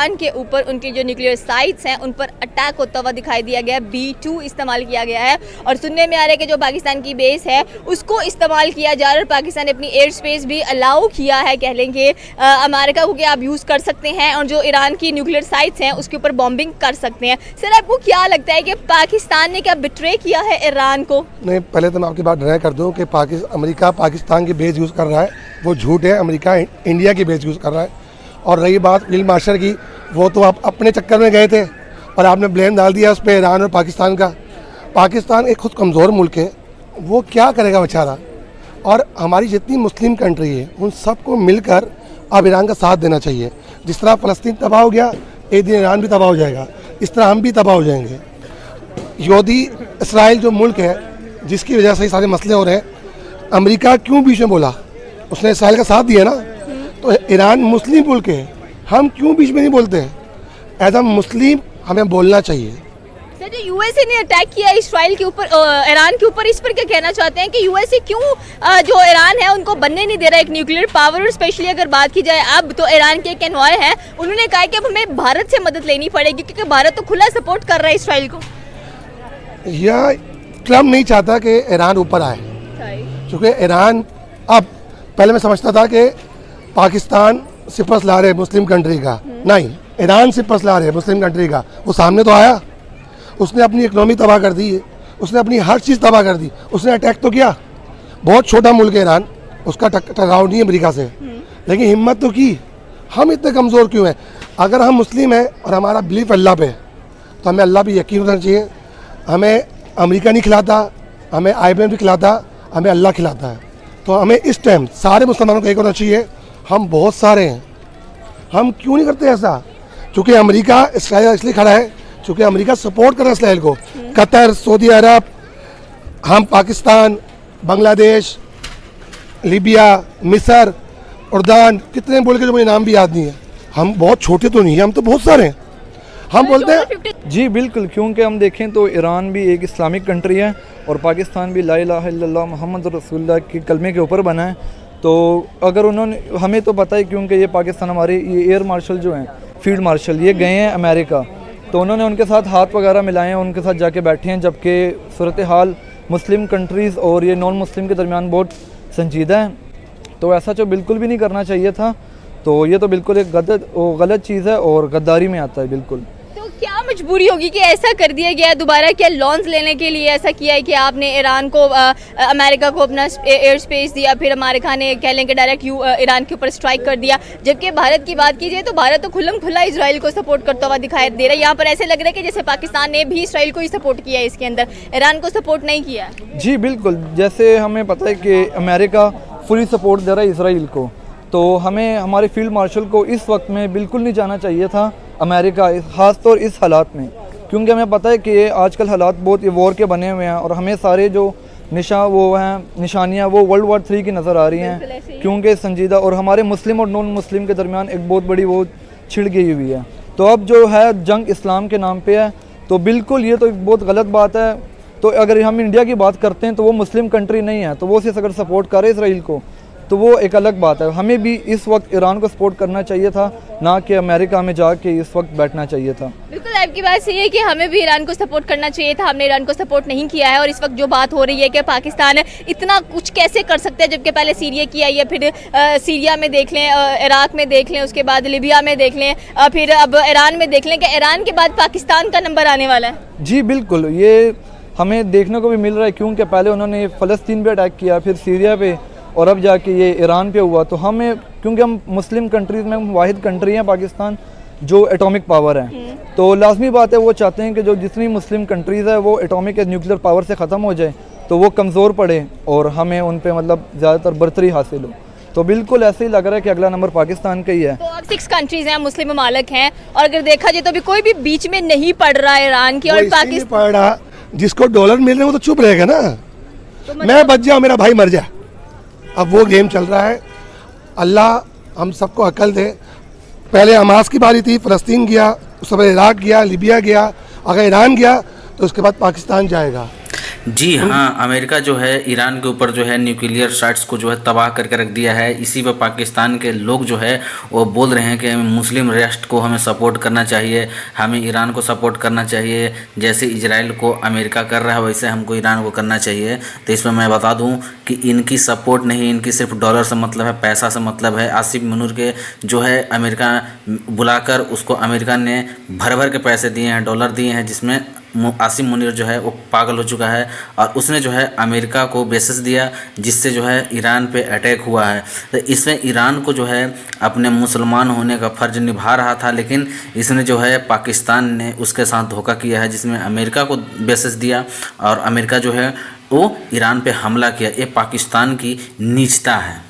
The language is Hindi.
ईरान के ऊपर उनके जो न्यूक्लियर साइट्स हैं उन पर अटैक होता हुआ दिखाई दिया गया है। B2 इस्तेमाल किया गया है और सुनने में आ रहा है कि जो पाकिस्तान की बेस है उसको इस्तेमाल किया जा रहा है। पाकिस्तान ने अपनी एयर स्पेस भी अलाउ किया है, कह लेंगे अमेरिका को कि आप यूज़ कर सकते हैं और जो ईरान की न्यूक्लियर साइट्स हैं उसके ऊपर बॉम्बिंग कर सकते हैं। सर, आपको क्या लगता है कि पाकिस्तान ने क्या बिट्रे किया है ईरान को? नहीं, पहले तो मैं आपकी बात डिनाई कर दूं कि अमेरिका पाकिस्तान की बेस यूज़ कर रहा है, वो झूठ है। अमेरिका इंडिया की बेस यूज़ कर रहा है। और रही बात फील्ड मार्शल की, वो तो आप अपने चक्कर में गए थे और आपने ब्लेम डाल दिया उस पर ईरान और पाकिस्तान का। पाकिस्तान एक खुद कमज़ोर मुल्क है, वो क्या करेगा बेचारा। और हमारी जितनी मुस्लिम कंट्री है उन सबको मिलकर अब ईरान का साथ देना चाहिए। जिस तरह फ़लस्तीन तबाह हो गया, एक दिन ईरान भी तबाह हो जाएगा, इस तरह हम भी तबाह हो जाएंगे। यहूदी इसराइल जो मुल्क है जिसकी वजह से ये सारे मसले हो रहे हैं, अमेरिका क्यों बीच में बोला? उसने इसराइल का साथ दिया ना। तो ईरान मुस्लिम मुल्क है, हम क्यों बीच में नहीं बोलते हैं? एज अ मुस्लिम हमें बोलना चाहिए। सर, जो यूएसए ने अटैक किया इसराइल के ऊपर, ईरान के ऊपर, इस पर क्या कहना चाहते हैं कि यूएसए क्यों जो ईरान है उनको बनने नहीं दे रहा एक न्यूक्लियर पावर? और स्पेशली अगर बात की जाए अब तो ईरान के एक एनवॉय है, उन्होंने कहा कि अब हमें भारत से मदद लेनी पड़ेगी क्योंकि भारत तो खुला सपोर्ट कर रहा है इसराइल को। या ट्रम्प नहीं चाहता कि ईरान ऊपर आए, क्योंकि ईरान अब पहले मैं समझता था कि पाकिस्तान सिपस ला रहे मुस्लिम कंट्री का, नहीं, ईरान सिपस ला रहे मुस्लिम कंट्री का। वो सामने तो आया, उसने अपनी इकनॉमी तबाह कर दी है, उसने अपनी हर चीज़ तबाह कर दी, उसने अटैक तो किया। बहुत छोटा मुल्क है ईरान, उसका टकराव नहीं है अमेरिका से, लेकिन हिम्मत तो की। हम इतने कमज़ोर क्यों हैं? अगर हम मुस्लिम हैं और हमारा बिलीफ अल्लाह पे, तो हमें अल्लाह पे यकीन होना चाहिए। हमें अमेरिका नहीं खिलाता, हमें IMF भी खिलाता, हमें अल्लाह खिलाता है। तो हमें इस टाइम सारे मुसलमानों को एक होना चाहिए, हम बहुत सारे हैं, हम क्यों नहीं करते ऐसा? क्योंकि अमेरिका इसराइल इसलिए खड़ा है क्योंकि अमेरिका सपोर्ट कर रहा है इसराइल को। कतर, सऊदी अरब, हम पाकिस्तान, बांग्लादेश, लीबिया, मिस्र, उर्दान, कितने बोल के जो मुझे नाम भी याद नहीं है। हम बहुत छोटे तो नहीं हैं, हम तो बहुत सारे हैं। हम बोलते हैं जी बिल्कुल, क्योंकि हम देखें तो ईरान भी एक इस्लामिक कंट्री है और पाकिस्तान भी ला इलाहा इल्लल्लाह मुहम्मद रसूलुल्लाह के कलमे के ऊपर बना है। तो अगर उन्होंने, हमें तो पता है क्योंकि ये पाकिस्तान हमारे ये एयर मार्शल जो हैं, फील्ड मार्शल, ये गए हैं अमेरिका, तो उन्होंने उनके साथ हाथ वगैरह मिलाए हैं, उनके साथ जाके बैठे हैं। जबकि सूरत हाल मुस्लिम कंट्रीज़ और ये नॉन मुस्लिम के दरमियान बहुत संजीदा है, तो ऐसा जो बिल्कुल भी नहीं करना चाहिए था। तो ये तो बिल्कुल एक गलत चीज़ है और गद्दारी में आता है बिल्कुल। क्या मजबूरी होगी कि ऐसा कर दिया गया है? दोबारा क्या लॉन्च लेने के लिए ऐसा किया है कि आपने ईरान को, अमेरिका को अपना एयर स्पेस दिया, फिर अमेरिका ने कह लें कि डायरेक्ट ईरान के ऊपर स्ट्राइक कर दिया? जबकि भारत की बात की जाए तो भारत तो खुल्लम खुला इजराइल को सपोर्ट करता हुआ दिखाई दे रहा है। यहाँ पर ऐसे लग रहा है कि जैसे पाकिस्तान ने भी इसराइल को ही सपोर्ट किया है, इसके अंदर ईरान को सपोर्ट नहीं किया। जी बिल्कुल, जैसे हमें पता है कि अमेरिका फुली सपोर्ट दे रहा है इसराइल को, तो हमें हमारे फील्ड मार्शल को इस वक्त में बिल्कुल नहीं जाना चाहिए था अमेरिका, ख़ास तौर इस हालात में, क्योंकि हमें पता है कि आजकल हालात बहुत वॉर के बने हुए हैं और हमें सारे जो निशानियाँ वो World War 3 की नज़र आ रही हैं, क्योंकि संजीदा और हमारे मुस्लिम और नॉन मुस्लिम के दरमियान एक बहुत बड़ी वो छिड़ गई हुई है। तो अब जो है जंग इस्लाम के नाम पे है, तो बिल्कुल ये तो एक बहुत गलत बात है। तो अगर हम इंडिया की बात करते हैं तो वो मुस्लिम कंट्री नहीं है, तो वो सिर्फ अगर सपोर्ट करे इसराइल को तो वो एक अलग बात है। हमें भी इस वक्त ईरान को सपोर्ट करना चाहिए था, ना कि अमेरिका में जाके इस वक्त बैठना चाहिए था। बिल्कुल, आपकी बात सही है कि हमें भी ईरान को सपोर्ट करना चाहिए था, हमने ईरान को सपोर्ट नहीं किया है। और इस वक्त जो बात हो रही है कि पाकिस्तान इतना कुछ कैसे कर सकते हैं, जबकि पहले सीरिया की आई है, फिर सीरिया में देख लें, इराक में देख लें, उसके बाद लीबिया में देख लें, फिर अब ईरान में देख लें कि ईरान के बाद पाकिस्तान का नंबर आने वाला है। जी बिल्कुल, ये हमें देखने को भी मिल रहा है, क्योंकि पहले उन्होंने फ़लस्तीन पे अटैक किया, फिर सीरिया पे, और अब जाके ये ईरान पे हुआ। तो हमें, क्योंकि हम मुस्लिम कंट्रीज़ में वाहिद कंट्री हैं पाकिस्तान जो एटॉमिक पावर है, तो लाजमी बात है वो चाहते हैं कि जो जितनी मुस्लिम कंट्रीज़ है वो एटॉमिक न्यूक्लियर पावर से ख़त्म हो जाए, तो वो कमज़ोर पड़े और हमें उन पे मतलब ज़्यादातर बर्तरी हासिल हो। तो बिल्कुल ऐसे ही लग रहा है कि अगला नंबर पाकिस्तान का ही है। तो अब 6 कंट्रीज़ हैं, मुस्लिम ममालिक हैं, और अगर देखा जाए तो अभी कोई भी बीच में नहीं पड़ रहा है ईरान की और पाकिस्तान पड़ रहा। जिसको डॉलर मिल रहे हैं वो तो चुप रहेगा ना, तो मैं बच जाऊँ मेरा भाई मर जाए। अब वो गेम चल रहा है। अल्लाह हम सबको अकल दे। पहले हमास की बारी थी, फ़लस्तीन गया, उसके बाद इराक गया, लीबिया गया, अगर ईरान गया तो उसके बाद पाकिस्तान जाएगा। जी हाँ, अमेरिका जो है ईरान के ऊपर जो है न्यूक्लियर साइट्स को जो है तबाह करके रख दिया है। इसी पर पाकिस्तान के लोग जो है वो बोल रहे हैं कि मुस्लिम राष्ट्र को हमें सपोर्ट करना चाहिए, हमें ईरान को सपोर्ट करना चाहिए, जैसे इजराइल को अमेरिका कर रहा है वैसे हमको ईरान को करना चाहिए। तो इसमें मैं बता दूं कि इनकी सपोर्ट नहीं, इनकी सिर्फ डॉलर से मतलब है, पैसा से मतलब है। आसिफ मुनीर के जो है अमेरिका बुलाकर उसको अमेरिका ने भर भर के पैसे दिए हैं, डॉलर दिए हैं, जिसमें आसिम मुनीर जो है वो पागल हो चुका है और उसने जो है अमेरिका को बेसिस दिया, जिससे जो है ईरान पे अटैक हुआ है। तो इसमें ईरान को जो है अपने मुसलमान होने का फ़र्ज निभा रहा था, लेकिन इसने जो है पाकिस्तान ने उसके साथ धोखा किया है, जिसमें अमेरिका को बेसिस दिया और अमेरिका जो है वो ईरान पे हमला किया। ये पाकिस्तान की नीचता है।